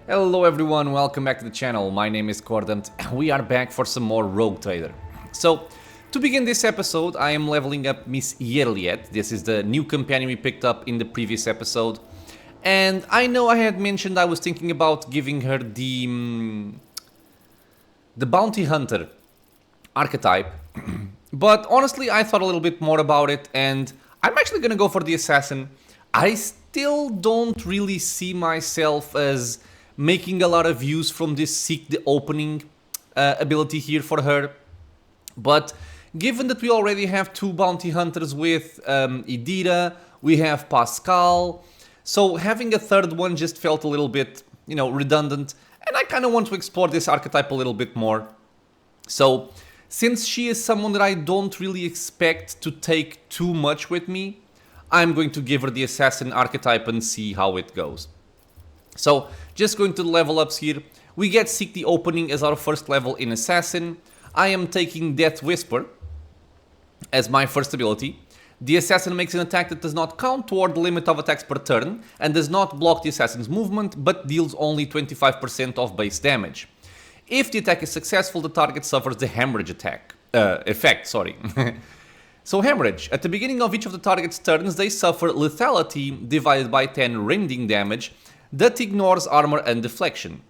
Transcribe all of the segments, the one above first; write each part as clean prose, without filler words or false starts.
Hello everyone, welcome back to the channel. My name is Cordant and we are back for some more Rogue Trader. So, to begin this episode, I am leveling up Miss Yerliet. This is the new companion we picked up in the previous episode. And I know I had mentioned I was thinking about giving her the bounty hunter archetype. But honestly, I thought a little bit more about it and I'm actually gonna go for the assassin. I still don't really see myself as making a lot of use from this Seek the Opening ability here for her. But given that we already have two bounty hunters with Idira, we have Pascal, so having a third one just felt a little bit, redundant, and I kind of want to explore this archetype a little bit more. So, since she is someone that I don't really expect to take too much with me, I'm going to give her the assassin archetype and see how it goes. So, just going to the level ups here, we get Seek the Opening as our first level in Assassin. I am taking Death Whisper as my first ability. The Assassin makes an attack that does not count toward the limit of attacks per turn and does not block the Assassin's movement, but deals only 25% of base damage. If the attack is successful, the target suffers the hemorrhage effect. So hemorrhage, at the beginning of each of the target's turns, they suffer lethality divided by 10 rending damage that ignores armor and deflection.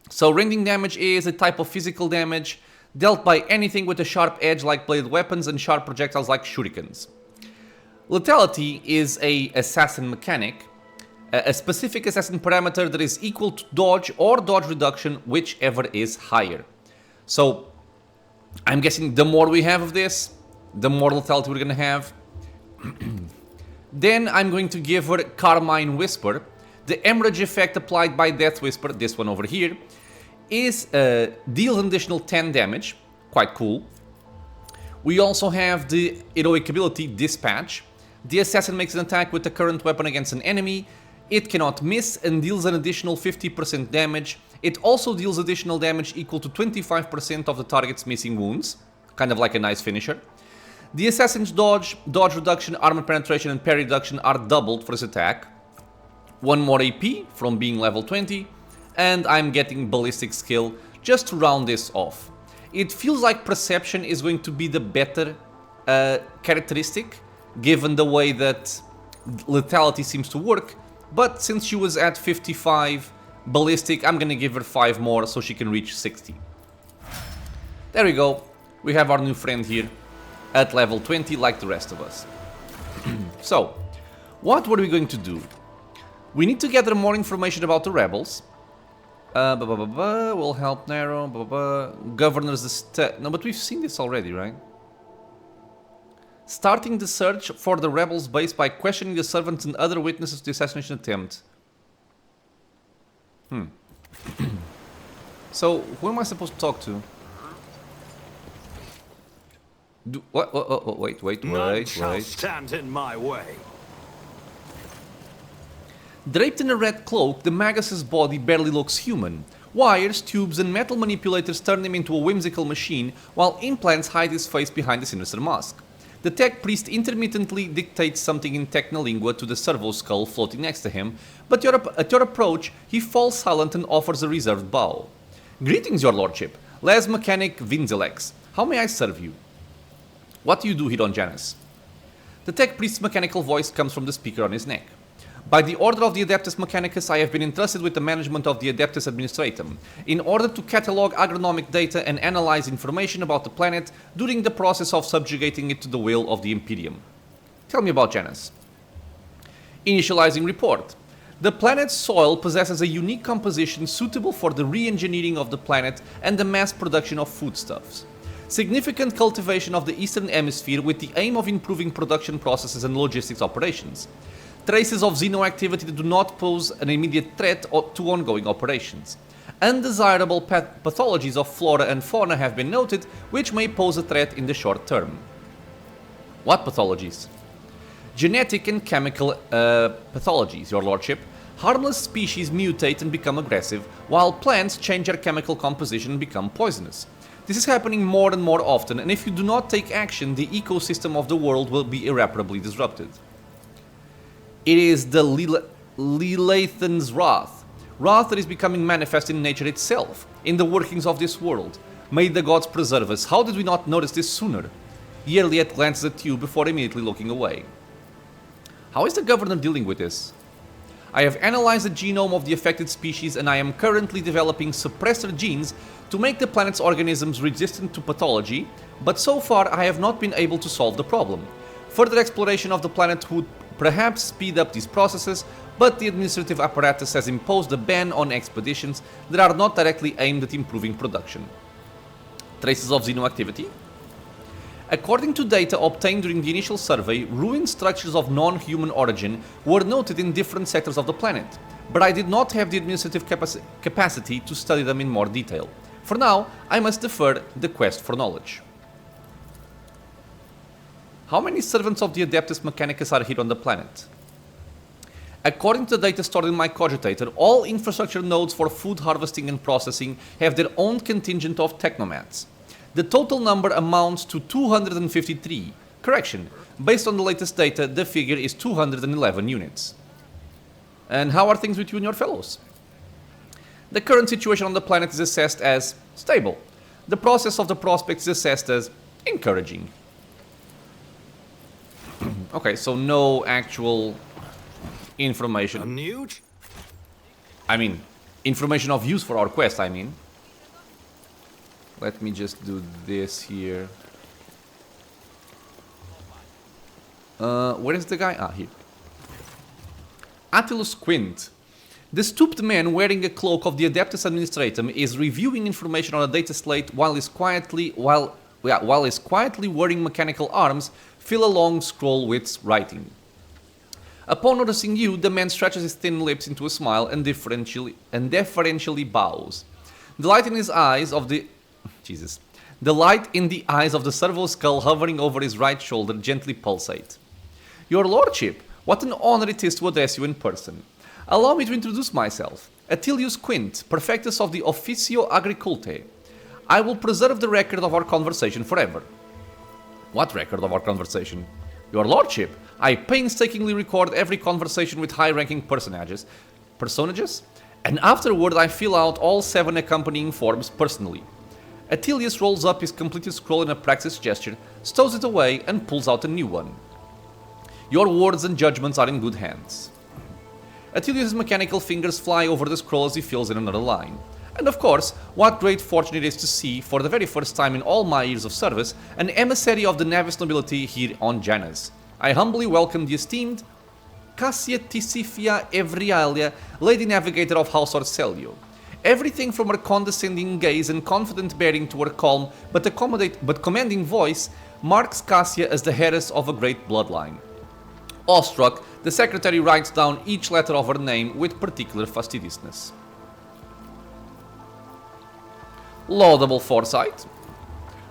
So rending damage is a type of physical damage dealt by anything with a sharp edge like bladed weapons and sharp projectiles like shurikens. Lethality is a assassin mechanic, a specific assassin parameter that is equal to dodge or dodge reduction, whichever is higher. So I'm guessing the more we have of this, the more lethality we're gonna have. Then I'm going to give her Carmine Whisper. The hemorrhage effect applied by Death Whisper, this one over here, is deals an additional 10 damage, quite cool. We also have the heroic ability Dispatch. The assassin makes an attack with the current weapon against an enemy. It cannot miss and deals an additional 50% damage. It also deals additional damage equal to 25% of the target's missing wounds, kind of like a nice finisher. The assassin's dodge reduction, armor penetration and parry reduction are doubled for this attack. 1 more AP from being level 20, and I'm getting ballistic skill just to round this off. It feels like perception is going to be the better characteristic, given the way that lethality seems to work, but since she was at 55 ballistic, I'm gonna give her 5 more so she can reach 60. There we go, we have our new friend here at level 20 like the rest of us. So, what were we going to do? We need to gather more information about the rebels. Will help narrow. Governors the no, but we've seen this already, right? Starting the search for the rebels base by questioning the servants and other witnesses to the assassination attempt. So, who am I supposed to talk to? Wait. None shall stand in my way. Draped in a red cloak, the Magus's body barely looks human. Wires, tubes and metal manipulators turn him into a whimsical machine, while implants hide his face behind a sinister mask. The tech priest intermittently dictates something in Technolingua to the servo skull floating next to him, but at your approach, he falls silent and offers a reserved bow. Greetings, your lordship. Les Mechanic Vinzilex. How may I serve you? What do you do here on Janus? The tech priest's mechanical voice comes from the speaker on his neck. By the order of the Adeptus Mechanicus, I have been entrusted with the management of the Adeptus Administratum, in order to catalog agronomic data and analyze information about the planet during the process of subjugating it to the will of the Imperium. Tell me about Janus. Initializing report. The planet's soil possesses a unique composition suitable for the re-engineering of the planet and the mass production of foodstuffs. Significant cultivation of the Eastern Hemisphere with the aim of improving production processes and logistics operations. Traces of Xeno activity that do not pose an immediate threat to ongoing operations. Undesirable pathologies of flora and fauna have been noted, which may pose a threat in the short term. What pathologies? Genetic and chemical pathologies, your lordship. Harmless species mutate and become aggressive, while plants change their chemical composition and become poisonous. This is happening more and more often, and if you do not take action, the ecosystem of the world will be irreparably disrupted. It is the Lelathan's Wrath. Rather, is becoming manifest in nature itself, in the workings of this world. May the gods preserve us. How did we not notice this sooner? Yerliet glances at you before immediately looking away. How is the governor dealing with this? I have analyzed the genome of the affected species and I am currently developing suppressor genes to make the planet's organisms resistant to pathology, but so far I have not been able to solve the problem. Further exploration of the planet would perhaps speed up these processes, but the administrative apparatus has imposed a ban on expeditions that are not directly aimed at improving production. Traces of Xeno activity? According to data obtained during the initial survey, ruined structures of non-human origin were noted in different sectors of the planet, but I did not have the administrative capacity to study them in more detail. For now, I must defer the quest for knowledge. How many servants of the Adeptus Mechanicus are here on the planet? According to the data stored in my cogitator, all infrastructure nodes for food harvesting and processing have their own contingent of technomats. The total number amounts to 253. Correction, based on the latest data, the figure is 211 units. And how are things with you and your fellows? The current situation on the planet is assessed as stable. The process of the prospects is assessed as encouraging. Okay, so no actual information. A newt? I mean, information of use for our quest, I mean. Let me just do this here. Where is the guy? Ah, here. Aus Quint. The stooped man wearing a cloak of the Adeptus Administratum is reviewing information on a data slate while he's quietly wearing mechanical arms fill a long scroll with writing. Upon noticing you, the man stretches his thin lips into a smile and deferentially bows. The light in the eyes of the servo skull hovering over his right shoulder gently pulsate. Your lordship, what an honor it is to address you in person. Allow me to introduce myself. Aus Quint, Perfectus of the Officio Agricultae. I will preserve the record of our conversation forever. What record of our conversation? Your lordship, I painstakingly record every conversation with high-ranking personages, and afterward I fill out all 7 accompanying forms personally. Attilius rolls up his completed scroll in a practiced gesture, stows it away, and pulls out a new one. Your words and judgments are in good hands. Attilius' mechanical fingers fly over the scroll as he fills in another line. And of course, what great fortune it is to see, for the very first time in all my years of service, an emissary of the Navis nobility here on Janus. I humbly welcome the esteemed Cassia Tisifia Evrialia, Lady Navigator of House Orcelio. Everything from her condescending gaze and confident bearing to her calm but commanding voice marks Cassia as the heiress of a great bloodline. Awestruck, the secretary writes down each letter of her name with particular fastidiousness. Laudable foresight.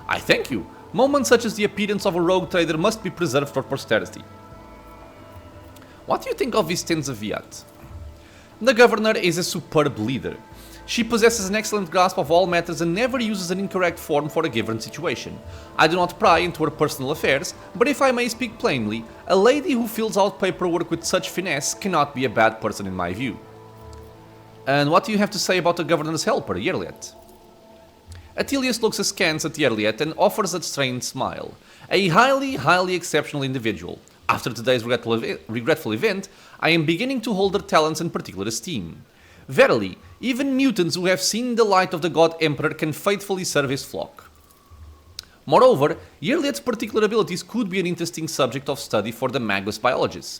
I thank you. Moments such as the appearance of a rogue trader must be preserved for posterity. What do you think of Vistenza Viat? The governor is a superb leader. She possesses an excellent grasp of all matters and never uses an incorrect form for a given situation. I do not pry into her personal affairs, but if I may speak plainly, a lady who fills out paperwork with such finesse cannot be a bad person in my view. And what do you have to say about the governor's helper, Yerliet? Attilius looks askance at Yerliet and offers a strained smile. A highly exceptional individual. After today's regretful event, I am beginning to hold her talents in particular esteem. Verily, even mutants who have seen the light of the God Emperor can faithfully serve his flock. Moreover, Yerliet's particular abilities could be an interesting subject of study for the Magus biologists.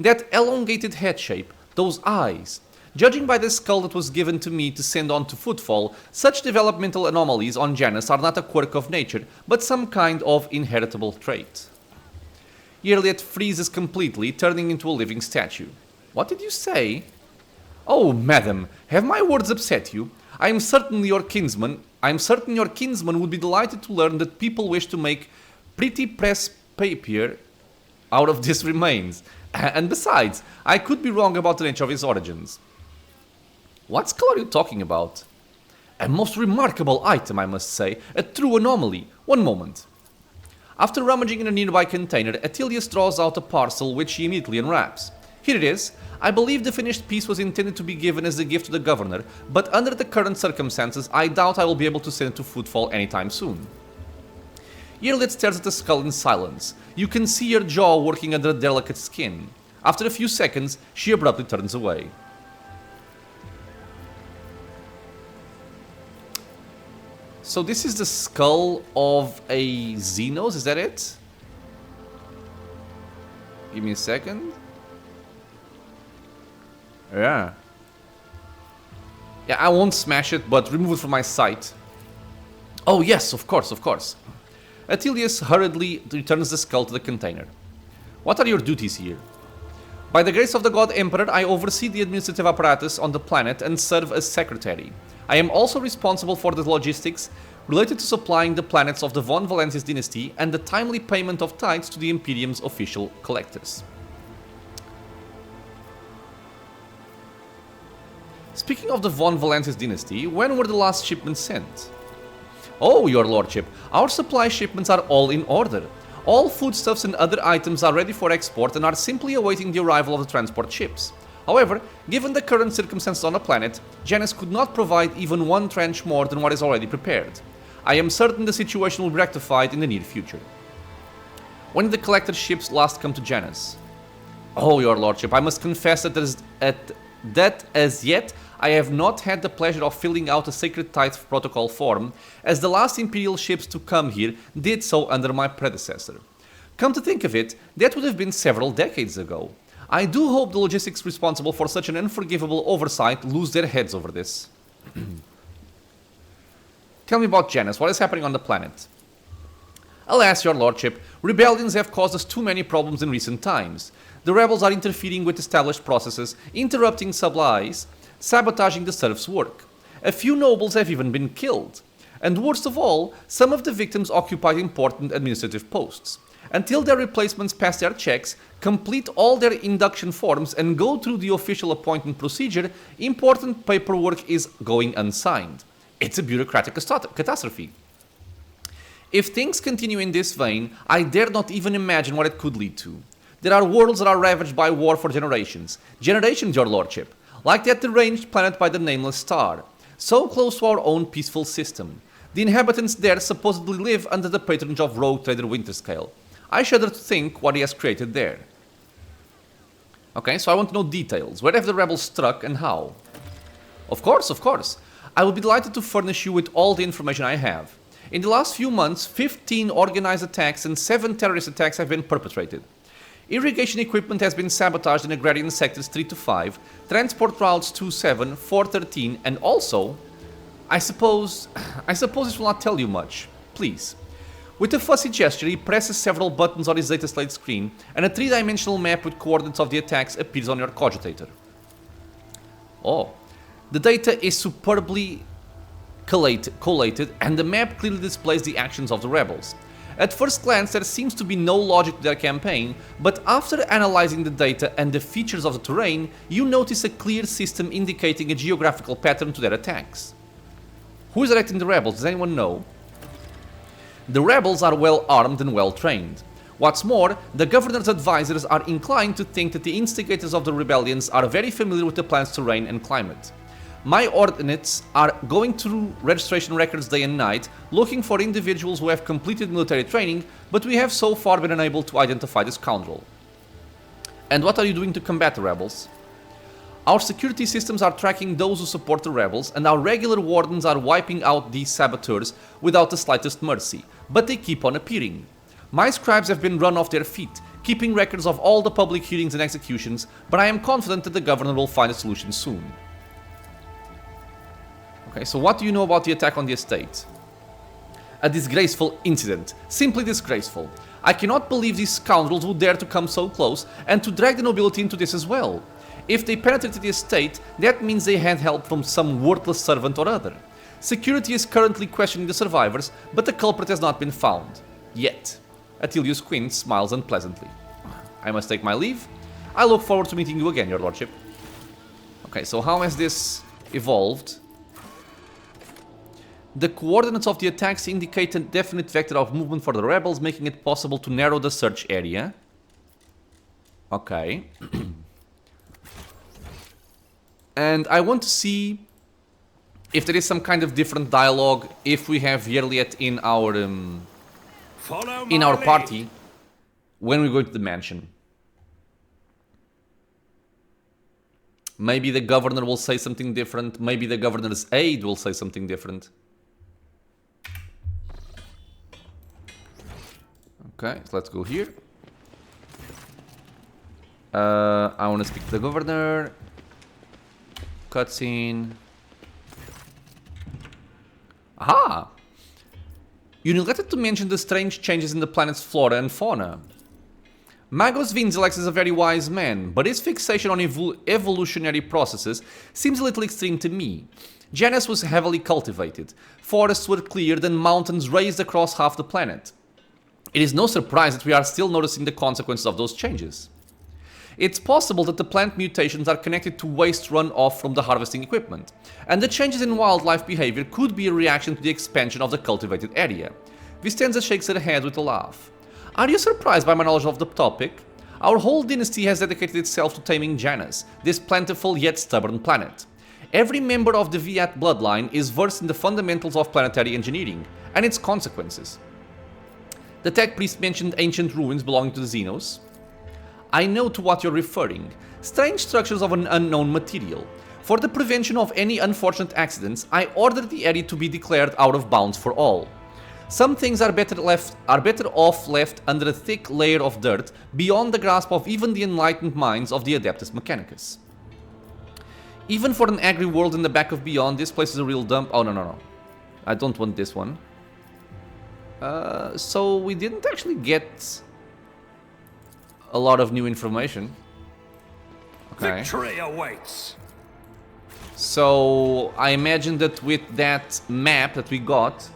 That elongated head shape, those eyes. Judging by the skull that was given to me to send on to Footfall, such developmental anomalies on Janus are not a quirk of nature, but some kind of inheritable trait. Yerliet freezes completely, turning into a living statue. What did you say? Oh, madam, have my words upset you? I am certain your kinsman would be delighted to learn that people wish to make pretty press papier out of these remains. And besides, I could be wrong about the nature of his origins. What skull are you talking about? A most remarkable item, I must say, a true anomaly. One moment. After rummaging in a nearby container, Attilius draws out a parcel which he immediately unwraps. Here it is. I believe the finished piece was intended to be given as a gift to the governor, but under the current circumstances, I doubt I will be able to send it to Footfall anytime soon. Yearlet stares at the skull in silence. You can see her jaw working under the delicate skin. After a few seconds, she abruptly turns away. So this is the skull of a Xenos, is that it? Give me a second. Yeah. Yeah, I won't smash it, but remove it from my sight. Oh yes, of course, of course. Atilius hurriedly returns the skull to the container. What are your duties here? By the grace of the God Emperor, I oversee the administrative apparatus on the planet and serve as secretary. I am also responsible for the logistics related to supplying the planets of the Von Valentius dynasty and the timely payment of tithes to the Imperium's official collectors. Speaking of the Von Valentius dynasty, when were the last shipments sent? Oh, your lordship, our supply shipments are all in order. All foodstuffs and other items are ready for export and are simply awaiting the arrival of the transport ships. However, given the current circumstances on the planet, Janus could not provide even one tranche more than what is already prepared. I am certain the situation will be rectified in the near future. When did the collector ships last come to Janus? Oh, your lordship, I must confess that as yet I have not had the pleasure of filling out a sacred tithe protocol form, as the last imperial ships to come here did so under my predecessor. Come to think of it, that would have been several decades ago. I do hope the logistics responsible for such an unforgivable oversight lose their heads over this. Tell me about Janus, what is happening on the planet? Alas, your lordship, rebellions have caused us too many problems in recent times. The rebels are interfering with established processes, interrupting supplies, sabotaging the serfs' work. A few nobles have even been killed. And worst of all, some of the victims occupied important administrative posts. Until their replacements pass their checks, complete all their induction forms and go through the official appointment procedure, important paperwork is going unsigned. It's a bureaucratic catastrophe. If things continue in this vein, I dare not even imagine what it could lead to. There are worlds that are ravaged by war for generations. Generations, your lordship. Like that deranged planet by the nameless star. So close to our own peaceful system. The inhabitants there supposedly live under the patronage of rogue trader Winterscale. I shudder to think what he has created there. Okay, so I want to know details. Where have the rebels struck and how? Of course, of course. I will be delighted to furnish you with all the information I have. In the last few months, 15 organized attacks and 7 terrorist attacks have been perpetrated. Irrigation equipment has been sabotaged in agrarian sectors 3 to 5, transport routes 27, 413, and also, I suppose this will not tell you much. Please. With a fussy gesture, he presses several buttons on his data slate screen, and a 3-dimensional map with coordinates of the attacks appears on your cogitator. Oh. The data is superbly collated, and the map clearly displays the actions of the rebels. At first glance, there seems to be no logic to their campaign, but after analyzing the data and the features of the terrain, you notice a clear system indicating a geographical pattern to their attacks. Who is directing the rebels? Does anyone know? The rebels are well armed and well trained. What's more, the governor's advisors are inclined to think that the instigators of the rebellions are very familiar with the planet's terrain and climate. My ordinates are going through registration records day and night, looking for individuals who have completed military training, but we have so far been unable to identify the scoundrel. And what are you doing to combat the rebels? Our security systems are tracking those who support the rebels, and our regular wardens are wiping out these saboteurs without the slightest mercy, but they keep on appearing. My scribes have been run off their feet, keeping records of all the public hearings and executions, but I am confident that the governor will find a solution soon. Okay, so what do you know about the attack on the estate? A disgraceful incident. Simply disgraceful. I cannot believe these scoundrels would dare to come so close and to drag the nobility into this as well. If they penetrated the estate, that means they had help from some worthless servant or other. Security is currently questioning the survivors, but the culprit has not been found. Yet. Atilius Quint smiles unpleasantly. I must take my leave. I look forward to meeting you again, your lordship. Okay, so how has this evolved? The coordinates of the attacks indicate a definite vector of movement for the rebels, making it possible to narrow the search area. Okay. And I want to see if there is some kind of different dialogue if we have Yerliet in our party when we go to the mansion. Maybe the governor will say something different. Maybe the governor's aide will say something different. Okay, so let's go here. I want to speak to the governor. Cutscene. Aha! You neglected to mention the strange changes in the planet's flora and fauna. Magos Vinzelax is a very wise man, but his fixation on evolutionary processes seems a little extreme to me. Janus was heavily cultivated, forests were cleared and mountains raised across half the planet. It is no surprise that we are still noticing the consequences of those changes. It's possible that the plant mutations are connected to waste run off from the harvesting equipment, and the changes in wildlife behavior could be a reaction to the expansion of the cultivated area. Vistenza shakes her head with a laugh. Are you surprised by my knowledge of the topic? Our whole dynasty has dedicated itself to taming Janus, this plentiful yet stubborn planet. Every member of the Viat bloodline is versed in the fundamentals of planetary engineering and its consequences. The tech priest mentioned ancient ruins belonging to the Xenos. I know to what you're referring. Strange structures of an unknown material. For the prevention of any unfortunate accidents, I ordered the area to be declared out of bounds for all. Some things are better off left under a thick layer of dirt, beyond the grasp of even the enlightened minds of the Adeptus Mechanicus. Even for an agri world in the back of Beyond, this place is a real dump. Oh, no. I don't want this one. So we didn't actually get a lot of new information. Okay. Victory awaits. So I imagine that with that map that we got,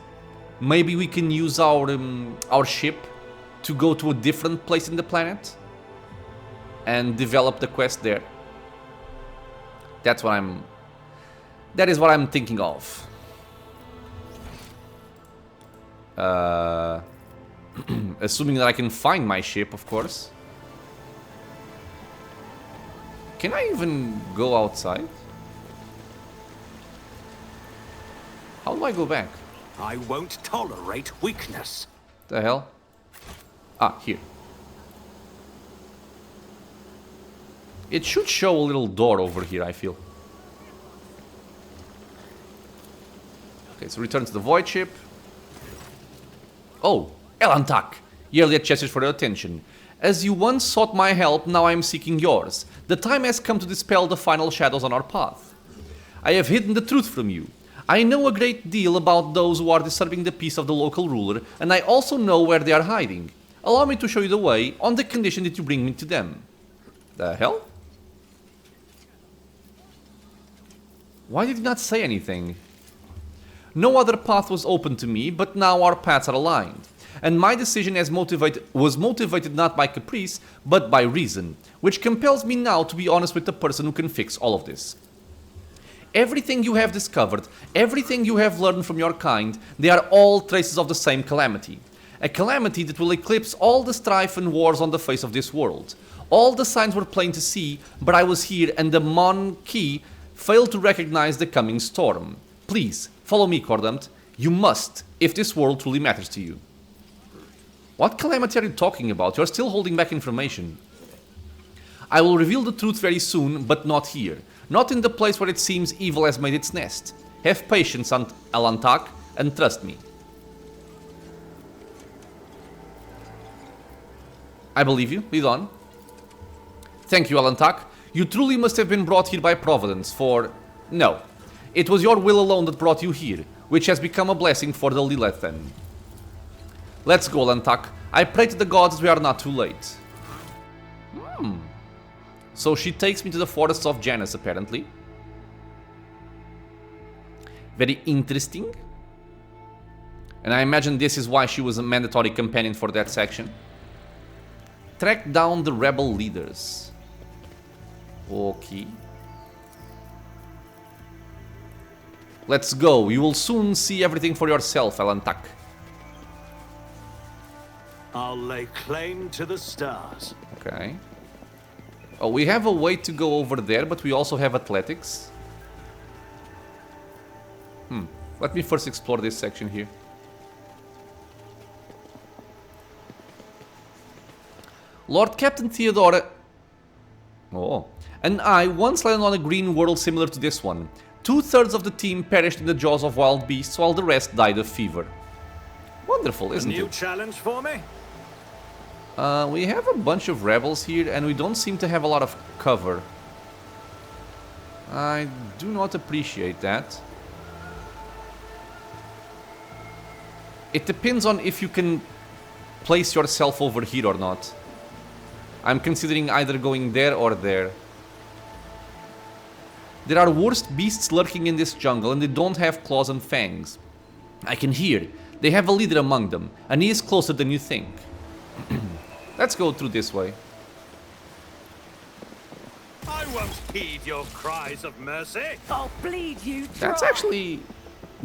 maybe we can use our ship to go to a different place in the planet and develop the quest there. That is what I'm thinking of. Assuming that I can find my ship, of course. Can I even go outside? How do I go back? I won't tolerate weakness. The hell? Ah, here. It should show a little door over here, I feel. Okay, so return to the void ship. Oh, Elantak! Yerliet gestures for your attention. As you once sought my help, now I am seeking yours. The time has come to dispel the final shadows on our path. I have hidden the truth from you. I know a great deal about those who are disturbing the peace of the local ruler, and I also know where they are hiding. Allow me to show you the way, on the condition that you bring me to them. The hell? Why did he not say anything? No other path was open to me, but now our paths are aligned. And my decision was motivated not by caprice, but by reason, which compels me now to be honest with the person who can fix all of this. Everything you have discovered, everything you have learned from your kind, they are all traces of the same calamity. A calamity that will eclipse all the strife and wars on the face of this world. All the signs were plain to see, but I was here and the Mon Key failed to recognize the coming storm. Please, follow me, Cordamt. You must, if this world truly matters to you. What calamity are you talking about? You're still holding back information. I will reveal the truth very soon, but not here. Not in the place where it seems evil has made its nest. Have patience, Alantak, and trust me. I believe you. Lead on. Thank you, Alantak. You truly must have been brought here by Providence, for... No. It was your will alone that brought you here, which has become a blessing for the Lilithan. Let's go, Alantak. I pray to the gods we are not too late. So she takes me to the forests of Janus, apparently. Very interesting. And I imagine this is why she was a mandatory companion for that section. Track down the rebel leaders. Okay. Let's go. You will soon see everything for yourself, Alantak. I'll lay claim to the stars. Okay. Oh, we have a way to go over there, but we also have athletics. Let me first explore this section here. Lord Captain Theodora... Oh. And I once landed on a green world similar to this one. 2/3 of the team perished in the jaws of wild beasts, while the rest died of fever. Wonderful, isn't it? A new challenge for me? We have a bunch of rebels here, and we don't seem to have a lot of cover. I do not appreciate that. It depends on if you can place yourself over here or not. I'm considering either going there or there. There are worst beasts lurking in this jungle, and they don't have claws and fangs. I can hear. They have a leader among them, and he is closer than you think. Let's go through this way. I won't heed your cries of mercy. I'll bleed you dry. That's actually...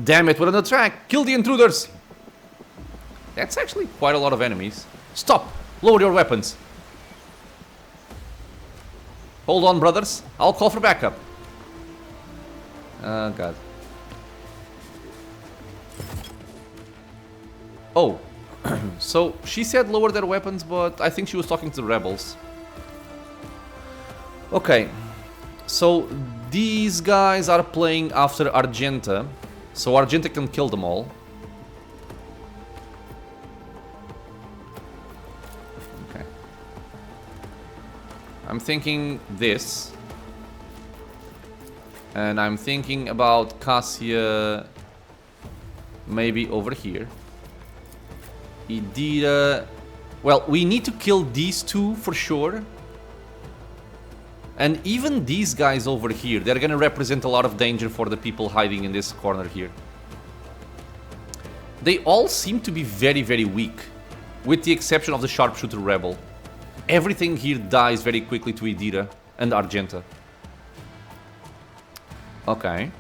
Damn it, we're on the track! Kill the intruders! That's actually quite a lot of enemies. Stop! Lower your weapons. Hold on, brothers. I'll call for backup. Oh, God. Oh. So, she said lower their weapons, but I think she was talking to the rebels. Okay. So, these guys are playing after Argenta. So, Argenta can kill them all. Okay. I'm thinking this. And I'm thinking about Cassia maybe over here. Idira... Well, we need to kill these two for sure. And even these guys over here, they're gonna represent a lot of danger for the people hiding in this corner here. They all seem to be very, very weak. With the exception of the sharpshooter rebel. Everything here dies very quickly to Idira and Argenta. Okay.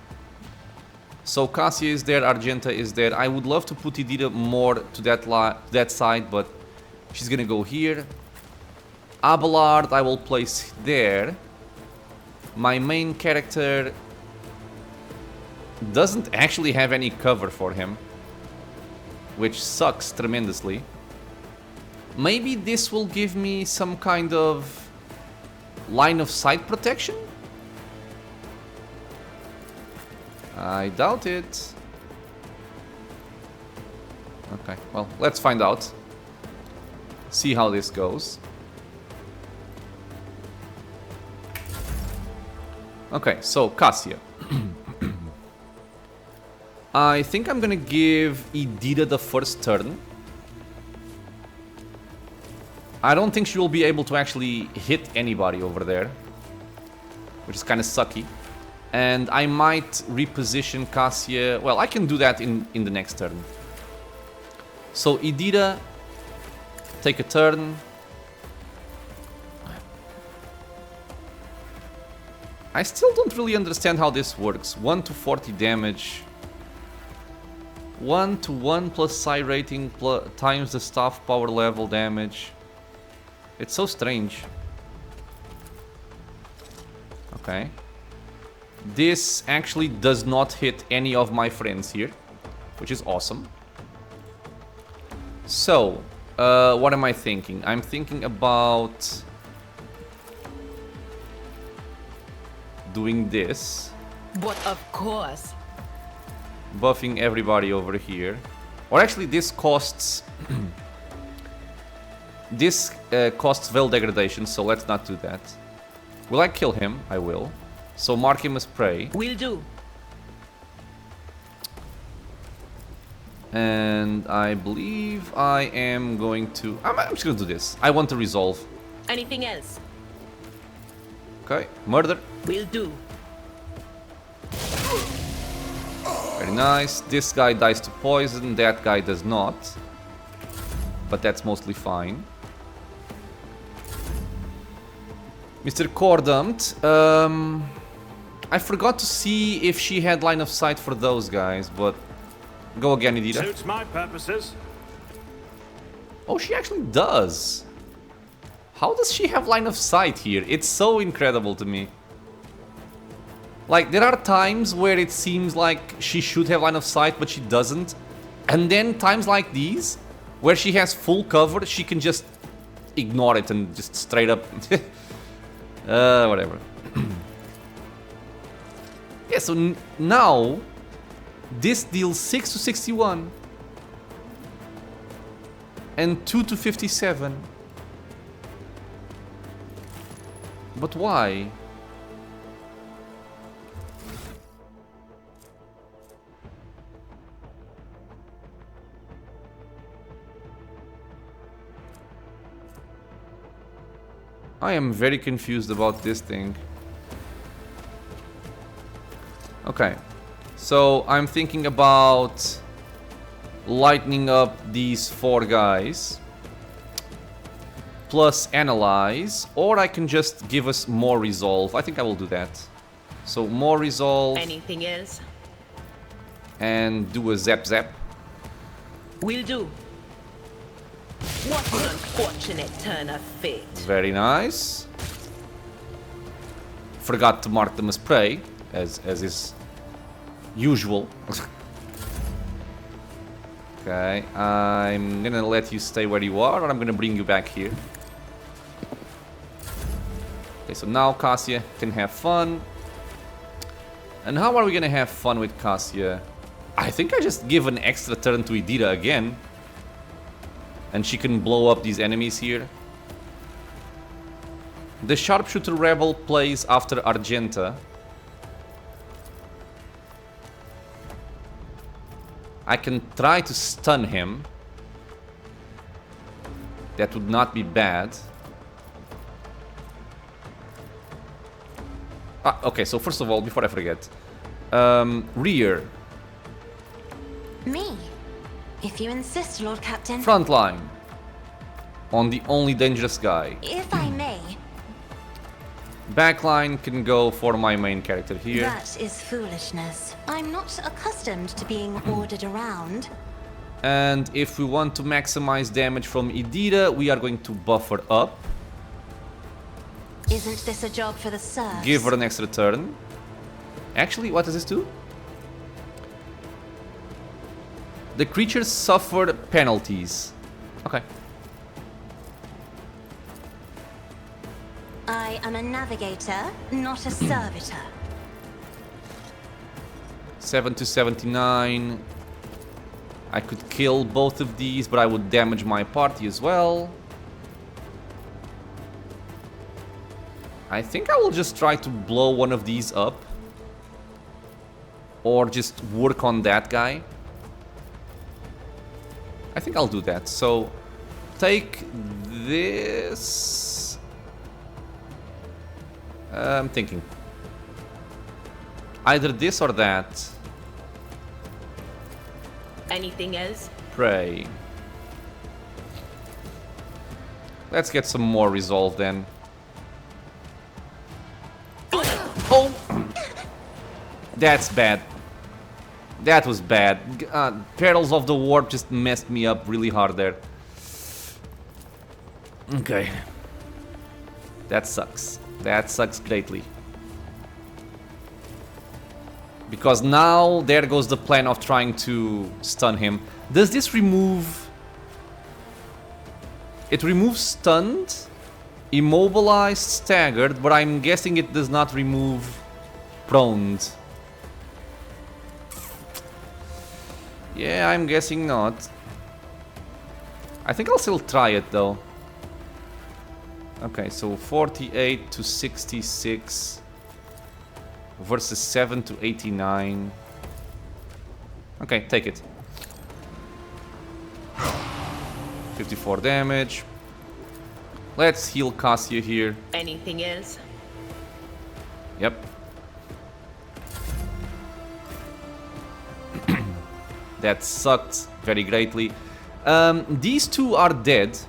So Cassia is there, Argenta is there. I would love to put Idira more to that side, but she's gonna go here. Abelard I will place there. My main character doesn't actually have any cover for him, which sucks tremendously. Maybe this will give me some kind of line of sight protection? I doubt it. Okay, well, let's find out. See how this goes. Okay, so Cassia. I think I'm gonna give Idira the first turn. I don't think she will be able to actually hit anybody over there, which is kind of sucky. And I might reposition Cassia. Well, I can do that in the next turn. So Idira, take a turn. I still don't really understand how this works. 1 to 40 damage. 1 to 1 plus psi rating times the staff power level damage. It's so strange. Okay. This actually does not hit any of my friends here, which is awesome. So, what am I thinking? I'm thinking about doing this. But of course. Buffing everybody over here. Or actually, this costs... this costs Veil Degradation, so let's not do that. Will I kill him? I will. So mark him as prey. Will do. And I believe I am going to... I'm just going to do this. I want to resolve. Anything else? Okay, murder. Will do. Very nice. This guy dies to poison, that guy does not. But that's mostly fine. Mr. Cordumt, I forgot to see if she had line of sight for those guys, but go again, Idira. Suits my purposes. Oh, she actually does. How does she have line of sight here? It's so incredible to me. Like, there are times where it seems like she should have line of sight, but she doesn't. And then times like these, where she has full cover, she can just ignore it and just straight up... whatever. Yeah, so now, this deals 6 to 61. And 2 to 57. But why? I am very confused about this thing. Okay, so I'm thinking about lightening up these 4 guys plus analyze, or I can just give us more resolve. I think I will do that. So more resolve. Anything else? And do a zap zap. Will do. What an unfortunate turn of fate. Very nice. Forgot to mark them as prey, as is usual. Okay, I'm gonna let you stay where you are, or I'm gonna bring you back here. Okay, so now Cassia can have fun. And how are we gonna have fun with Cassia? I think I just give an extra turn to Idira again. And she can blow up these enemies here. The Sharpshooter Rebel plays after Argenta. I can try to stun him. That would not be bad. Okay, so first of all, before I forget, rear. Me? If you insist, Lord Captain. Frontline. On the only dangerous guy. If I may. Backline can go for my main character here. That is foolishness. I'm not accustomed to being ordered around. And if we want to maximize damage from Idira, we are going to buff her up. Isn't this a job for the serfs? Give her an extra turn. Actually, what does this do? The creatures suffer penalties. Okay. I am a navigator, not a servitor. 7 to 79. I could kill both of these, but I would damage my party as well. I think I will just try to blow one of these up. Or just work on that guy. I think I'll do that. So, take this. I'm thinking. Either this or that. Anything else? Pray. Let's get some more resolve then. Oh! That's bad. That was bad. Perils of the Warp just messed me up really hard there. Okay. That sucks. That sucks greatly. Because now there goes the plan of trying to stun him. Does this remove... It removes stunned, immobilized, staggered, but I'm guessing it does not remove proned. Yeah, I'm guessing not. I think I'll still try it though. Okay, so 48 to 66 versus 7 to 89. Okay, take it. 54 damage. Let's heal Cassia here. Anything else? Yep. That sucked very greatly. These two are dead.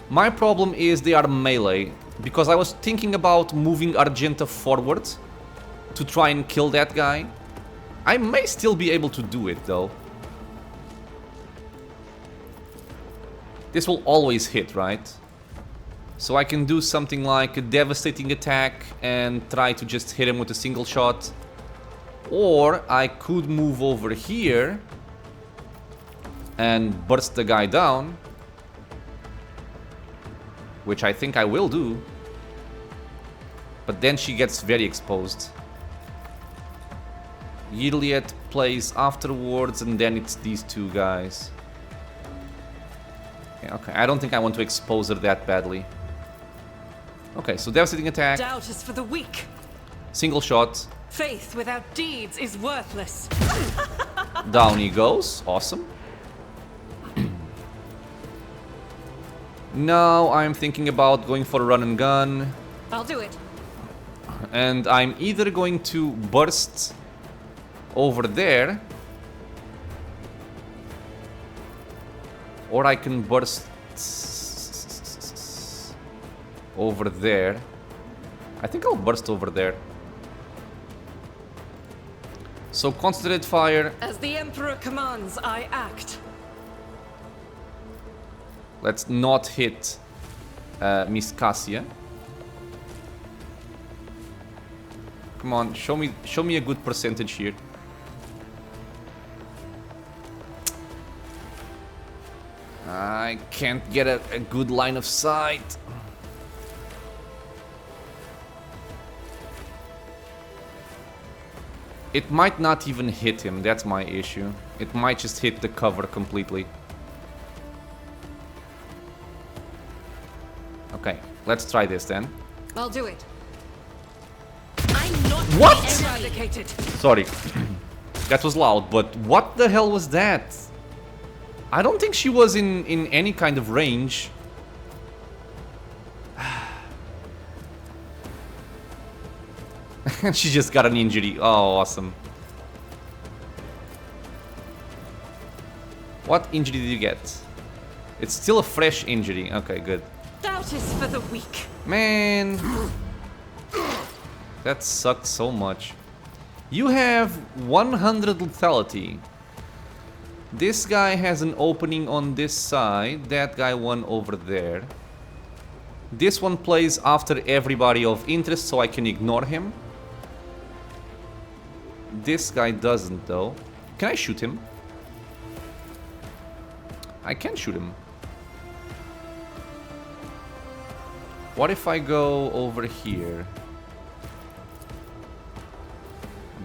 My problem is they are melee. Because I was thinking about moving Argenta forward to try and kill that guy. I may still be able to do it though. This will always hit, right? So I can do something like a devastating attack and try to just hit him with a single shot. Or I could move over here and burst the guy down, which I think I will do. But then she gets very exposed. Gilead plays afterwards, and then it's these two guys. Yeah, okay, I don't think I want to expose her that badly. Okay, so devastating attack. Doubt is for the weak. Single shot. Faith without deeds is worthless. Down he goes. Awesome. Now I'm thinking about going for a run and gun. I'll do it. And I'm either going to burst over there, or I can burst over there. I think I'll burst over there. So concentrated fire. As the Emperor commands, I act. Let's not hit Miss Cassia. Come on, show me a good percentage here. I can't get a good line of sight. It might not even hit him, that's my issue. It might just hit the cover completely. Okay, let's try this then. I'll do it. I'm not What? Eradicated. Sorry. That was loud, but what the hell was that? I don't think she was in any kind of range. She just got an injury. Oh, awesome. What injury did you get? It's still a fresh injury. Okay, good. Doubt is for the weak. Man. That sucked so much. You have 100 lethality. This guy has an opening on this side. That guy one over there. This one plays after everybody of interest, so I can ignore him. This guy doesn't, though. Can I shoot him? I can shoot him. What if I go over here?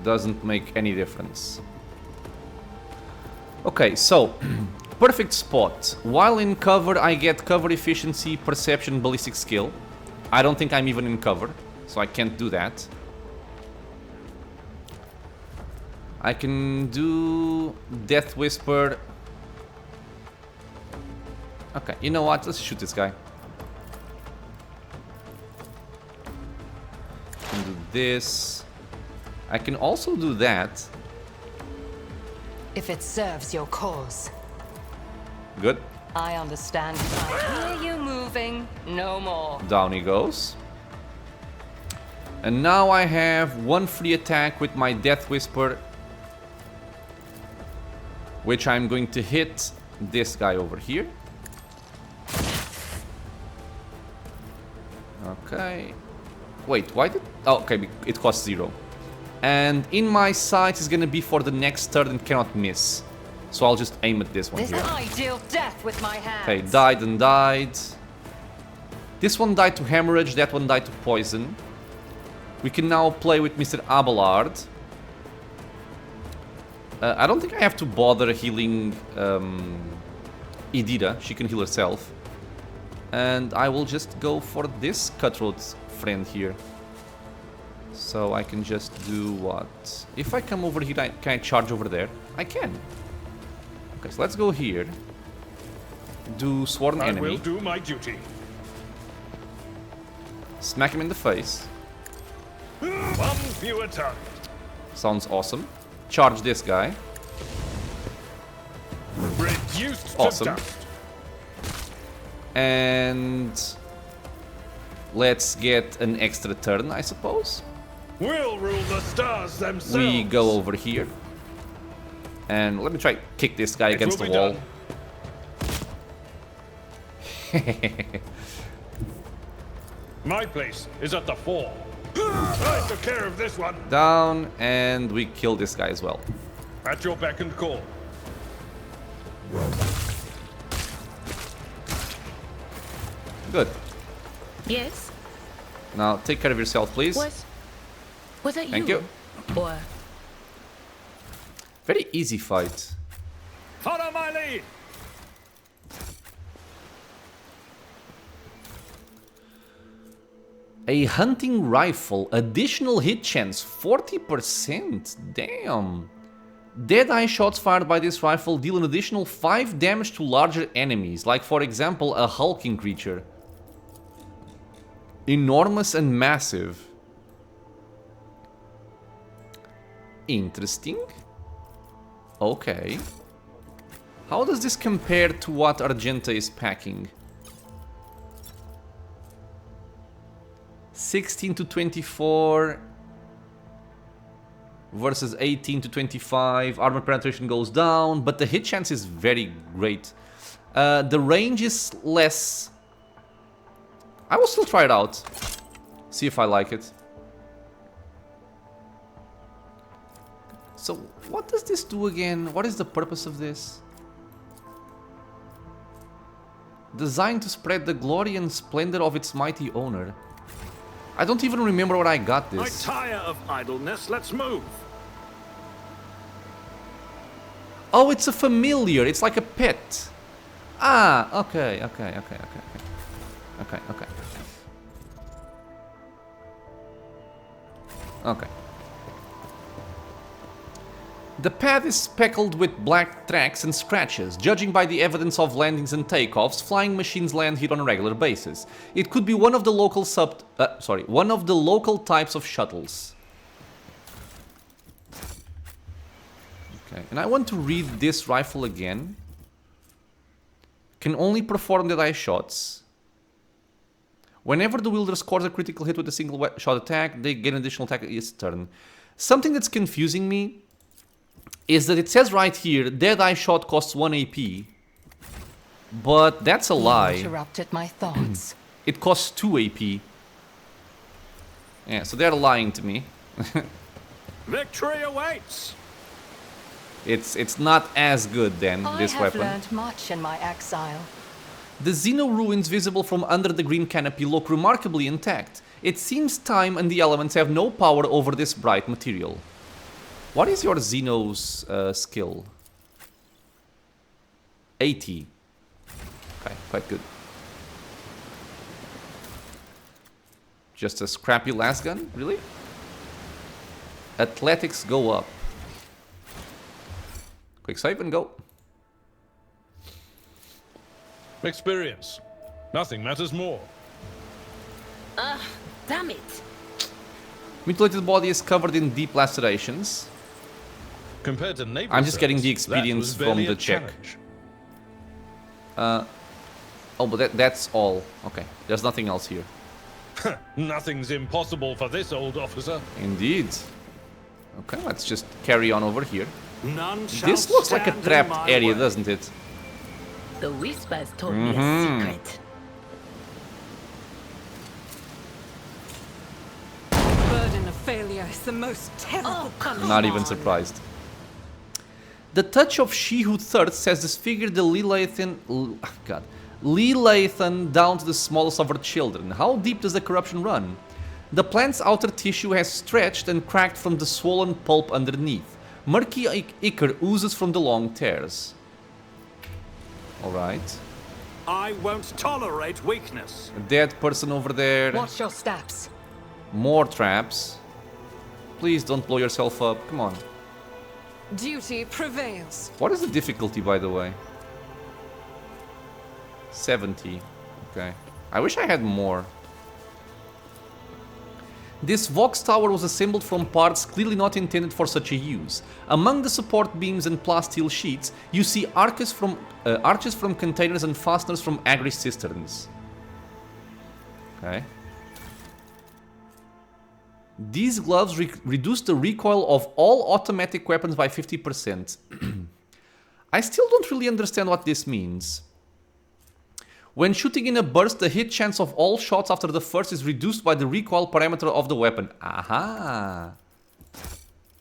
Doesn't make any difference. Okay, so perfect spot. While in cover, I get cover efficiency, perception, ballistic skill. I don't think I'm even in cover, so I can't do that. I can do Death Whisper. Okay, you know what? Let's shoot this guy. I can do this. I can also do that. If it serves your cause. Good. I understand. I hear you moving. No more. Down he goes. And now I have one free attack with my Death Whisper, which I'm going to hit this guy over here. Okay. Wait, why did... Oh, okay, it costs 0. And in my sight is gonna be for the next turn and cannot miss. So I'll just aim at this one here. I deal death with my hands. Okay, died and died. This one died to hemorrhage, that one died to poison. We can now play with Mr. Abelard. I don't think I have to bother healing Idira. She can heal herself. And I will just go for this cutthroat friend here. So I can just do what? If I come over here, can I charge over there? I can. Okay, so let's go here. Do Sworn Enemy. I will do my duty. Smack him in the face. One fewer target. Sounds awesome. Charge this guy. Reduced Awesome. to dust. And let's get an extra turn, I suppose. We'll rule the stars themselves. We go over here. And let me try kick this guy It against the will be wall. My place is at the fore. I took care of this one. Down, and we kill this guy as well. At your beck and call. Good. Yes? Now, take care of yourself, please. Was that Thank you. Or Very easy fight. Follow my lead. A hunting rifle, additional hit chance, 40%. Damn. Dead-eye shots fired by this rifle deal an additional 5 damage to larger enemies, like for example a hulking creature. Enormous and massive. Interesting. Okay. How does this compare to what Argenta is packing? 16 to 24 versus 18 to 25. Armor penetration goes down, but the hit chance is very great. The range is less. I will still try it out. See if I like it. So, what does this do again? What is the purpose of this? Designed to spread the glory and splendor of its mighty owner. I don't even remember where I got I this. tire of idleness. Let's move. Oh, it's a familiar. It's like a pet. Ah, okay. Okay. The path is speckled with black tracks and scratches. Judging by the evidence of landings and takeoffs, flying machines land here on a regular basis. It could be one of the local one of the local types of shuttles. Okay, and I want to read this rifle again. Can only perform dead-eye shots. Whenever the wielder scores a critical hit with a single shot attack, they gain an additional attack each turn. Something that's confusing me is that it says right here, dead-eye shot costs 1 AP. But that's a lie. Interrupted my thoughts. It costs 2 AP. Yeah, so they're lying to me. Victory awaits. It's not as good then, this weapon. I have learned much in my exile. The Xeno ruins visible from under the green canopy look remarkably intact. It seems time and the elements have no power over this bright material. What is your Xeno's skill? 80. Okay, quite good. Just a scrappy last gun? Really? Athletics go up. Quick save and go. Experience. Nothing matters more. damn it. Mutilated body is covered in deep lacerations. Compared to naval I'm just getting the service, that experience was from barely the a check. challenge. Oh, but that's all. Okay, there's nothing else here. Nothing's impossible for this old officer. Indeed. Okay, let's just carry on over here. None shall This looks like a stand in trapped my area, way. doesn't it? The whispers told me a secret. Burden of failure is the most terrible. Oh, come Not on. even surprised. The touch of she who thirsts has disfigured the Lelathan down to the smallest of her children. How deep does the corruption run? The plant's outer tissue has stretched and cracked from the swollen pulp underneath. Murky ichor oozes from the long tears. Alright. I won't tolerate weakness. A dead person over there. Watch your steps. More traps. Please don't blow yourself up. Come on. Duty prevails. What is the difficulty, by the way? 70. Okay. I wish I had more. This Vox tower was assembled from parts clearly not intended for such a use. Among the support beams and plasteel sheets, you see arches from containers and fasteners from agri cisterns. Okay. These gloves reduce the recoil of all automatic weapons by 50%. I still don't really understand what this means. When shooting in a burst, the hit chance of all shots after the first is reduced by the recoil parameter of the weapon. Aha.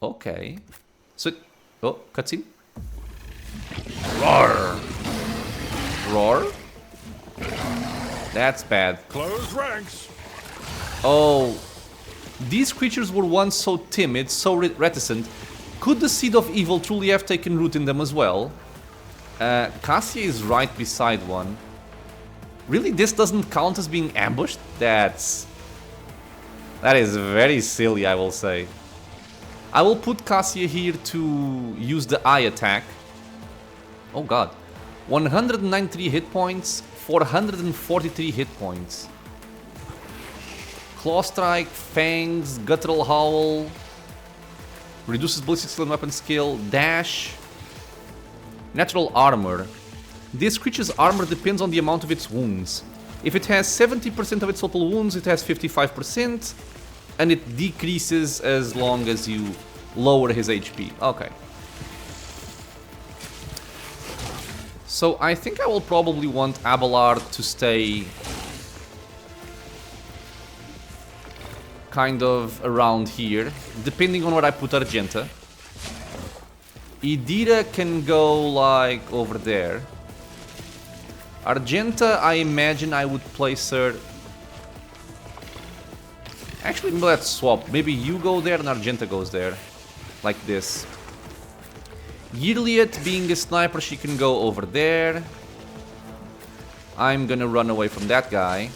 Okay. So, oh, cutscene. Roar. Roar. That's bad. Close ranks. Oh. These creatures were once so timid, so reticent. Could the seed of evil truly have taken root in them as well? Cassia is right beside one. Really, this doesn't count as being ambushed? That is very silly, I will say. I will put Cassia here to use the eye attack. Oh god. 193 hit points, 443 hit points. Claw Strike, Fangs, Guttural Howl. Reduces ballistic skill and weapon skill. Dash. Natural Armor. This creature's armor depends on the amount of its wounds. If it has 70% of its total wounds, it has 55%. And it decreases as long as you lower his HP. Okay. So I think I will probably want Abelard to stay kind of around here, depending on where I put Argenta. Idira can go like over there. Argenta, I imagine I would place her... Actually, maybe let's swap. Maybe you go there and Argenta goes there. Like this. Yirliet, being a sniper, she can go over there. I'm gonna run away from that guy.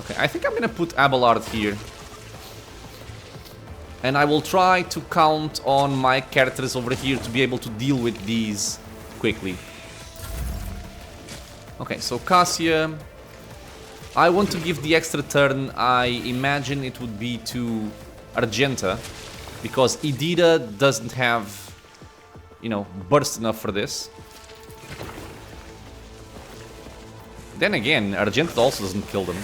Okay, I think I'm gonna put Abelard here. And I will try to count on my characters over here to be able to deal with these quickly. Okay, so Cassia. I want to give the extra turn. I imagine it would be to Argenta. Because Idira doesn't have, you know, burst enough for this. Then again, Argenta also doesn't kill them.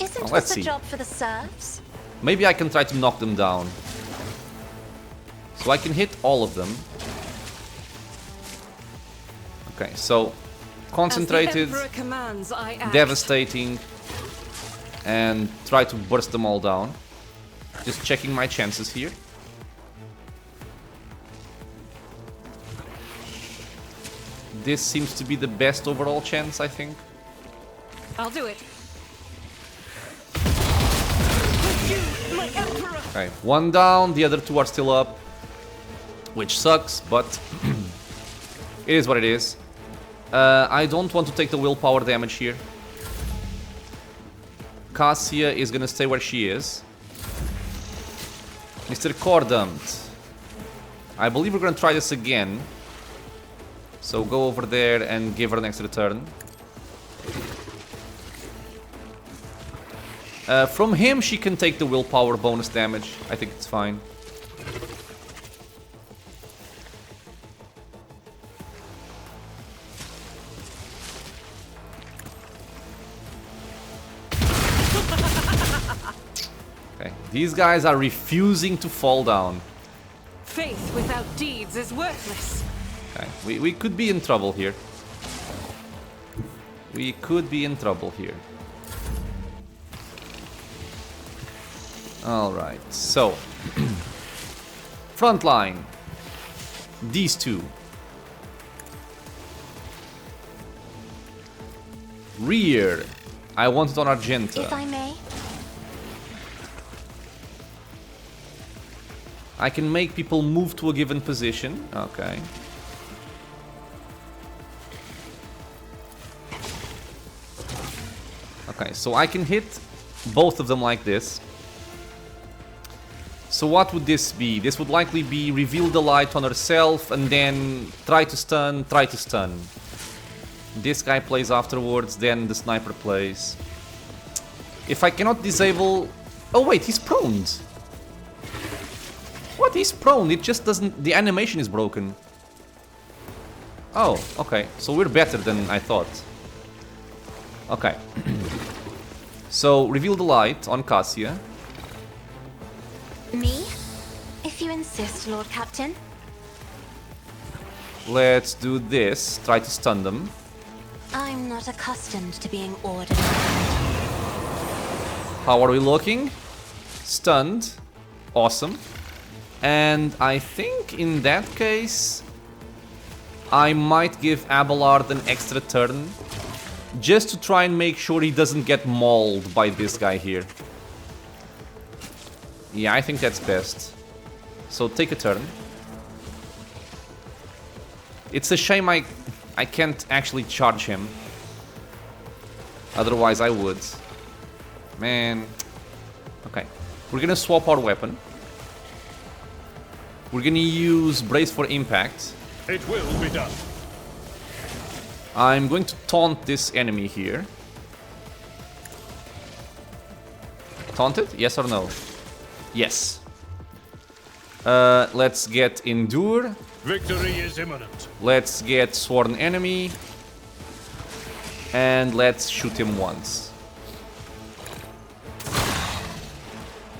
Isn't let's this see. a job for the serfs? Maybe I can try to knock them down. So I can hit all of them. Okay, so concentrated, As the Emperor commands, I act. devastating, and try to burst them all down. Just checking my chances here. This seems to be the best overall chance, I think. I'll do it. My Emperor. Okay, one down, the other two are still up. Which sucks, but it is what it is. I don't want to take the willpower damage here. Cassia is gonna stay where she is. Mr. Cordant. I believe we're gonna try this again. So go over there and give her an extra turn. From him, she can take the willpower bonus damage. I think it's fine. Okay, these guys are refusing to fall down. Faith without deeds is worthless. Okay, we could be in trouble here. We could be in trouble here. Alright, so front line. These two. Rear. I want it on Argenta. If I may. I can make people move to a given position. Okay. Okay, so I can hit both of them like this. So what would this be? This would likely be reveal the light on herself and then try to stun, try to stun. This guy plays afterwards, then the sniper plays. If I cannot disable... Oh wait, he's prone. What? He's prone, it just doesn't... The animation is broken. Oh, okay. So we're better than I thought. Okay. So, reveal the light on Cassia. Me? If you insist, Lord Captain. Let's do this. Try to stun them. I'm not accustomed to being ordered around. How are we looking? Stunned. Awesome. And I think in that case, I might give Abelard an extra turn. Just to try and make sure he doesn't get mauled by this guy here. Yeah, I think that's best. So take a turn. It's a shame I can't actually charge him. Otherwise I would. Man. Okay. We're gonna swap our weapon. We're gonna use Brace for Impact. It will be done. I'm going to taunt this enemy here. Taunted? Yes or no? Yes. Let's get Endure. Victory is imminent. Let's get Sworn Enemy. And let's shoot him once.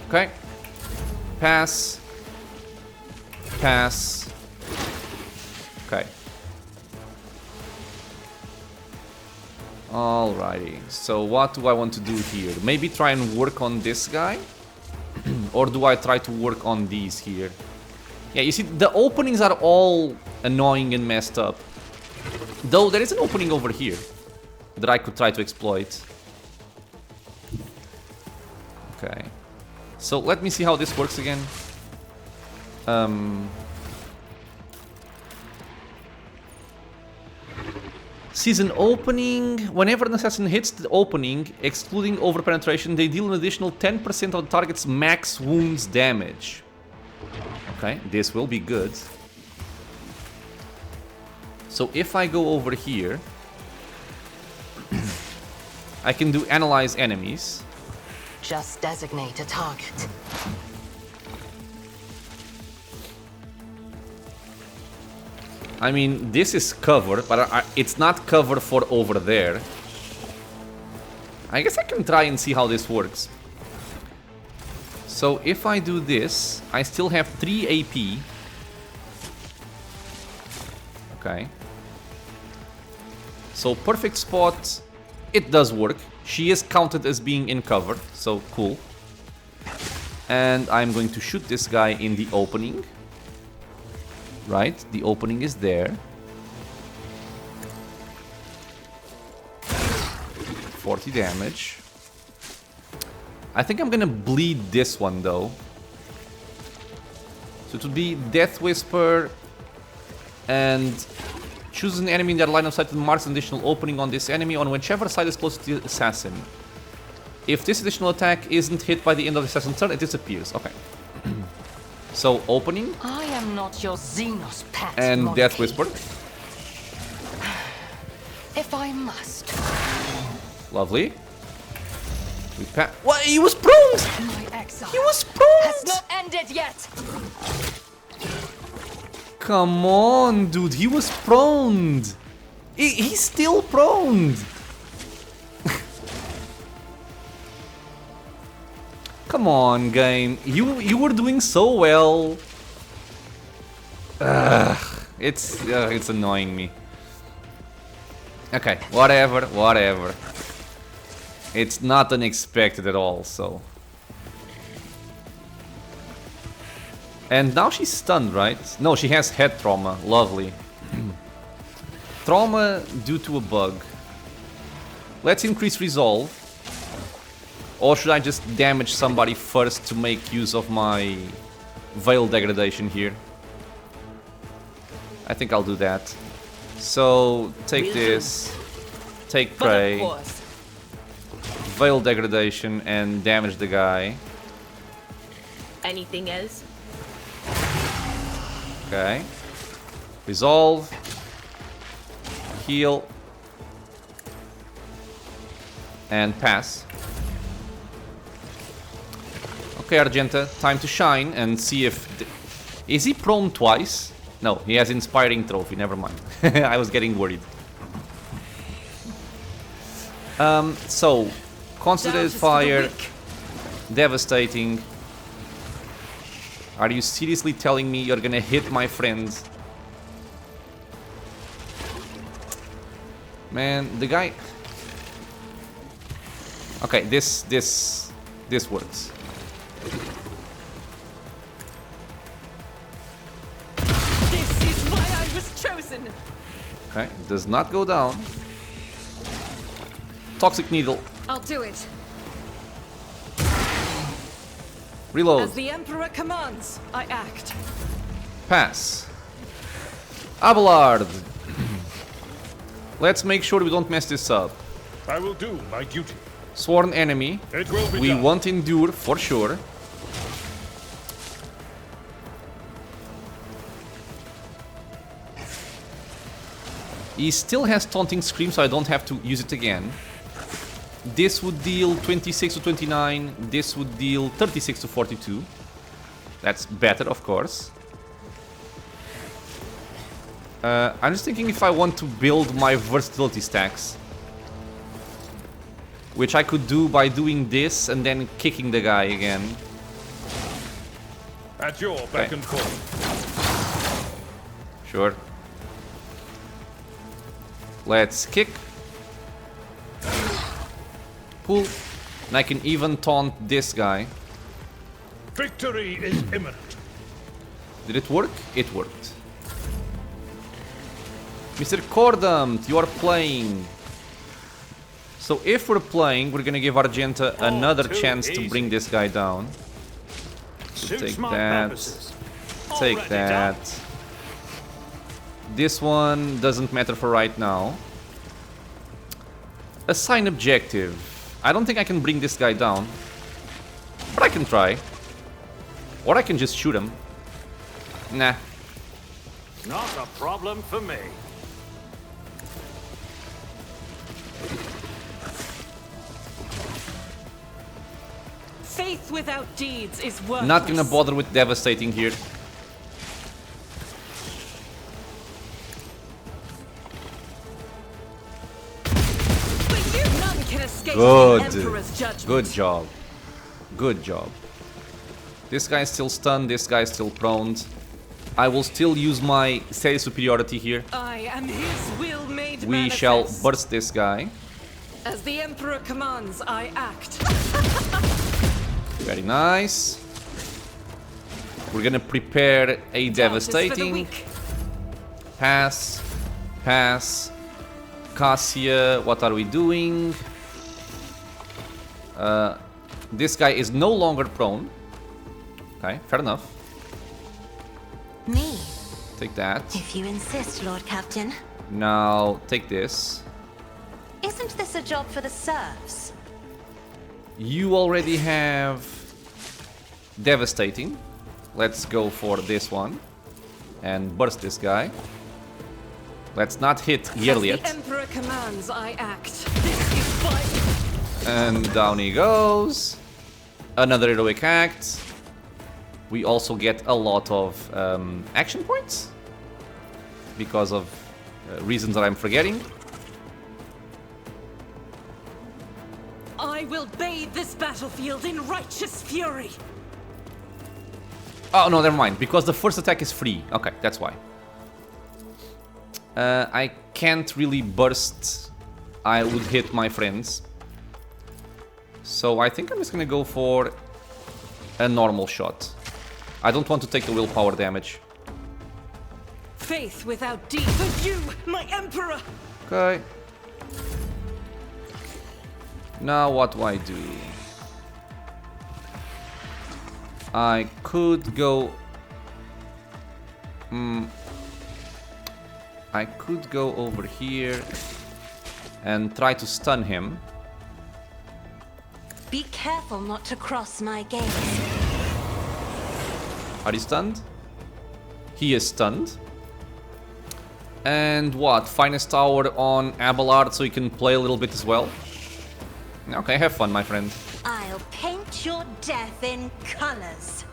Okay. Pass. Pass. Okay. Alrighty. So what do I want to do here? Maybe try and work on this guy? Or do I try to work on these here? Yeah, you see, the openings are all annoying and messed up. Though there is an opening over here that I could try to exploit. Okay. So let me see how this works again. Sees an opening. Whenever an assassin hits the opening, excluding overpenetration, they deal an additional 10% of the target's max wounds damage. Okay, this will be good. So if I go over here, I can do analyze enemies. Just designate a target. I mean, this is cover, but it's not cover for over there. I guess I can try and see how this works. So if I do this, I still have 3 AP. Okay. So perfect spot, it does work. She is counted as being in cover, so cool. And I'm going to shoot this guy in the opening. Right, the opening is there. 40 damage. I think I'm gonna bleed this one though. So it would be Death Whisper and choose an enemy in their line of sight and marks an additional opening on this enemy on whichever side is closest to the assassin. If this additional attack isn't hit by the end of the assassin's turn, it disappears. Okay. So opening. I am not your Xenos pet. And monkey. Death Whisper. If I must. Lovely. We what? He was prone! My exile He was prone! has not ended yet. Come on, dude. He was prone. He's still prone. Come on, game. You were doing so well. It's annoying me. Okay, whatever. It's not unexpected at all, so. And now she's stunned, right? No, she has head trauma. Lovely. Trauma due to a bug. Let's increase resolve. Or should I just damage somebody first to make use of my veil degradation here? I think I'll do that. So, take this. Take prey. Veil degradation and damage the guy. Anything else? Okay. Resolve. Heal. And pass. Okay, Argenta, time to shine and see if... Is he prone twice? No, he has Inspiring Trophy, never mind. I was getting worried. So, Concentrated Fire, Devastating. Are you seriously telling me you're gonna hit my friend Man, the guy... Okay, this works. This is why I was chosen. Okay, does not go down. Toxic needle. I'll do it. Reload. As the Emperor commands, I act. Pass. Abelard. Let's make sure we don't mess this up. I will do my duty. Sworn enemy. It will be We done. won't endure for sure. He still has taunting scream, so I don't have to use it again. This would deal 26 to 29. This would deal 36 to 42. That's better, of course. I'm just thinking if I want to build my versatility stacks. Which I could do by doing this and then kicking the guy again. At your beck and call. Sure. Let's kick. Pull. And I can even taunt this guy. Victory is imminent. Did it work? It worked. Mr. Cordumt, you are playing. So if we're playing, we're gonna give Argenta another too chance to easy. bring this guy down. Suits Take my that. purposes. Take Already that. done. This one doesn't matter for right now. Assign objective. I don't think I can bring this guy down. But I can try. Or I can just shoot him. Nah. Not a problem for me. Faith without deeds is worthless. Not gonna bother with devastating here. But you none can escape Good. the Emperor's judgment. Good job. Good job. This guy's still stunned, this guy's still prone. I will still use my steady superiority here. I am his will made We manifest. shall burst this guy. As the Emperor commands, I act. Very nice. We're gonna prepare a Doubt is for the devastating. weak. Pass. Pass. Cassia, what are we doing? This guy is no longer prone. Okay, fair enough. Me, Take that. if you insist, Lord Captain. Now, take this. Isn't this a job for the serfs? You already have devastating. Let's go for this one and burst this guy. Let's not hit As Yerliet. the Emperor commands, I act. This is fight. And down he goes. Another heroic act. We also get a lot of action points because of reasons that I'm forgetting. I will bathe this battlefield in righteous fury. Oh, no, never mind. Because the first attack is free. Okay, that's why. I can't really burst. I would hit my friends. So I think I'm just gonna go for a normal shot. I don't want to take the willpower damage. Faith without deed. For you, my Emperor. Okay. Now what do I do? I could go... I could go over here and try to stun him. Be careful not to cross my gaze. Are you stunned? He is stunned. And what? Finest Tower on Abelard so he can play a little bit as well? Okay, have fun, my friend. I'll paint your death in colors.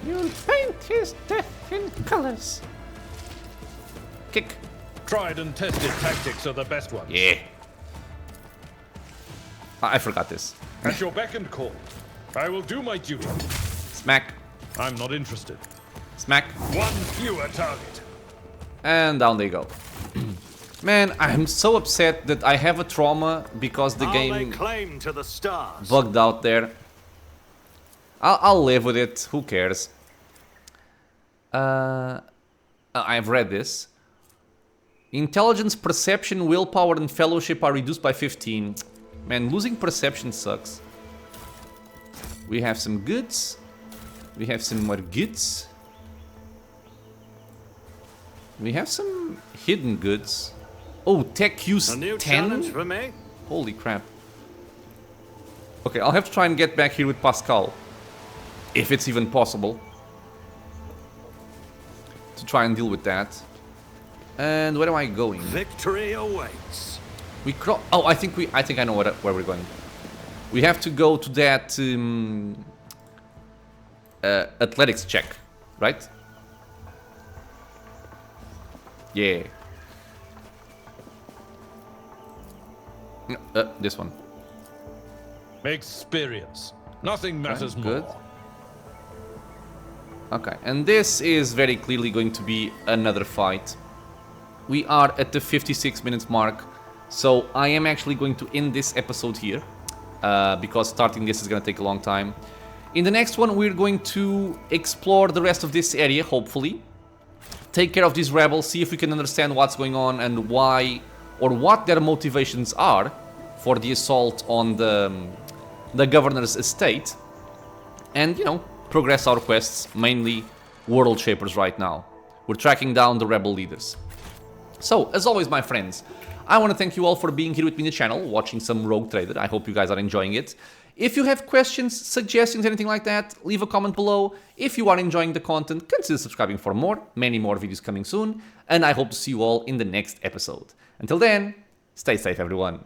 You'll paint his death in colors. Kick. Tried and tested tactics are the best ones. Yeah. I forgot this. At your beck and call. I will do my duty. Smack. I'm not interested. Smack. One fewer target. And down they go. Man, I'm so upset that I have a trauma because the I'll lay game claim to the stars. bugged out there. I'll live with it. Who cares? I've read this. Intelligence, perception, willpower, and fellowship are reduced by 15. Man, losing perception sucks. We have some goods. We have some more goods. We have some hidden goods. Oh, tech use A new 10? challenge for me? Holy crap. Okay, I'll have to try and get back here with Pascal. If it's even possible. To try and deal with that. And where am I going? Victory awaits. We oh, I think I know where we're going. We have to go to that athletics check, right? Yeah. This one. Experience. Nothing matters good. more. Okay, and this is very clearly going to be another fight. We are at the 56 minutes mark, so I am actually going to end this episode here, because starting this is going to take a long time. In the next one, we're going to explore the rest of this area, hopefully. Take care of these rebels, see if we can understand what's going on and why, or what their motivations are for the assault on the governor's estate. And, you know, progress our quests, mainly World Shapers right now. We're tracking down the rebel leaders. So, as always, my friends, I want to thank you all for being here with me in the channel, watching some Rogue Trader. I hope you guys are enjoying it. If you have questions, suggestions, anything like that, leave a comment below. If you are enjoying the content, consider subscribing for more. Many more videos coming soon. And I hope to see you all in the next episode. Until then, stay safe, everyone.